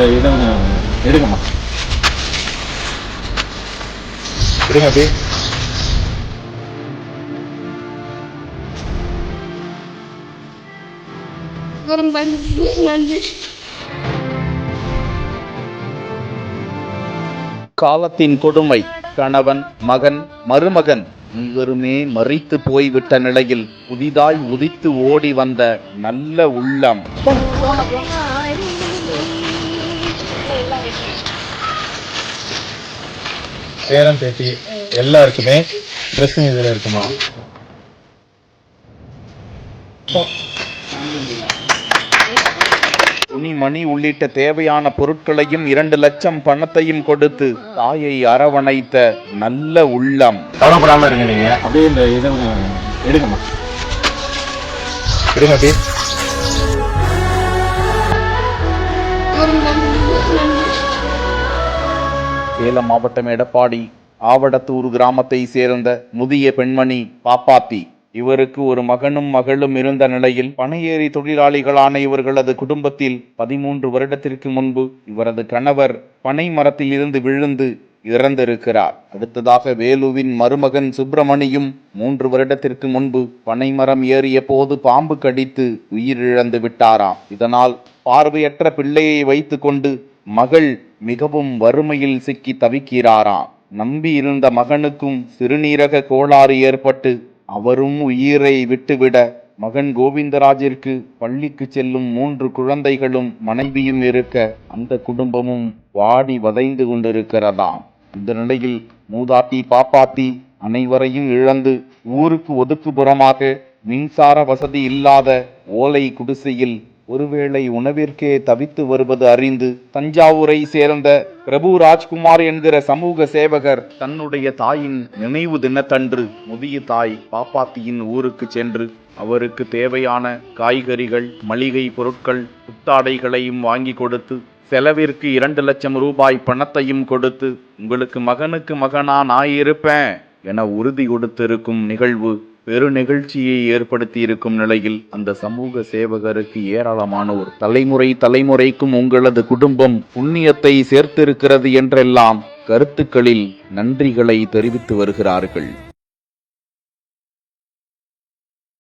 இதை எடுங்கம்மா, எடுங்க அப்படியே. காலத்தின் கொடுமை. கணவன், மகன், மருமகன் இருவருமே மறித்து போய்விட்ட நிலையில் புதிதாய் உதித்து ஓடி வந்த நல்ல உள்ளம். பேரன் பேத்தி எல்லாருக்குமே ட்ரெஸ்ஸிங் இதில் இருக்குமா? துணிமணி உள்ளிட்ட தேவையான பொருட்களையும் 2 லட்சம் பணத்தையும் கொடுத்து தாயை அரவணைத்த நல்ல உள்ளம். கவலைப்படாம இருங்க, நீங்க அப்படியே இந்த இதை எடுங்கம்மா, எடுங்க அப்படியே. சேலம் மாவட்டம் எடப்பாடி ஆவடத்தூர் கிராமத்தை சேர்ந்த முதிய பெண்மணி பாப்பாத்தி. இவருக்கு ஒரு மகனும் மகளும் இருந்த நிலையில் பனையேறி தொழிலாளிகளான இவர்களது குடும்பத்தில் 13 வருடத்திற்கு முன்பு இவரது கணவர் பனை மரத்தில் இருந்து விழுந்து இறந்திருக்கிறார். அடுத்ததாக வேலுவின் மருமகன் சுப்பிரமணியும் 3 வருடத்திற்கு முன்பு பனைமரம் ஏறிய போது பாம்பு கடித்து உயிரிழந்து விட்டாராம். இதனால் பார்வையற்ற பிள்ளையை வைத்து கொண்டு மகள் மிகவும் வறுமையில் சிக்கி தவிக்கிறாராம். நம்பி இருந்த மகனுக்கும் சிறுநீரக கோளாறு ஏற்பட்டு அவரும் உயிரை விட்டுவிட மகன் கோவிந்தராஜிற்கு பள்ளிக்கு செல்லும் 3 குழந்தைகளும் மனைவியும் இருக்க அந்த குடும்பமும் வாடி வதைந்து கொண்டிருக்கிறதாம். இந்த நிலையில் மூதாட்டி பாப்பாத்தி அனைவரையும் இழந்து ஊருக்கு ஒதுக்குப்புறமாக மின்சார வசதி இல்லாத ஓலை குடிசையில் ஒருவேளை உணவிற்கே தவித்து வருவது அறிந்து தஞ்சாவூரை சேர்ந்த பிரபு ராஜ்குமார் என்கிற சமூக சேவகர் தன்னுடைய தாயின் நினைவு தினத்தன்று முதிய தாய் பாப்பாத்தியின் ஊருக்கு சென்று அவருக்கு தேவையான காய்கறிகள், மளிகை பொருட்கள், புத்தாடைகளையும் வாங்கி கொடுத்து செலவிற்கு 2 லட்சம் ரூபாய் பணத்தையும் கொடுத்து உங்களுக்கு மகனுக்கு மகனா நான் இருப்பேன் என உறுதி கொடுத்திருக்கும் நிகழ்வு பெரு நிகழ்ச்சியை ஏற்படுத்தி இருக்கும் நிலையில் அந்த சமூக சேவகருக்கு ஏராளமானோர் தலைமுறைக்கும் உங்களது குடும்பம் புண்ணியத்தை சேர்த்திருக்கிறது என்றெல்லாம் கருத்துக்களில் நன்றிகளை தெரிவித்து வருகிறார்கள்.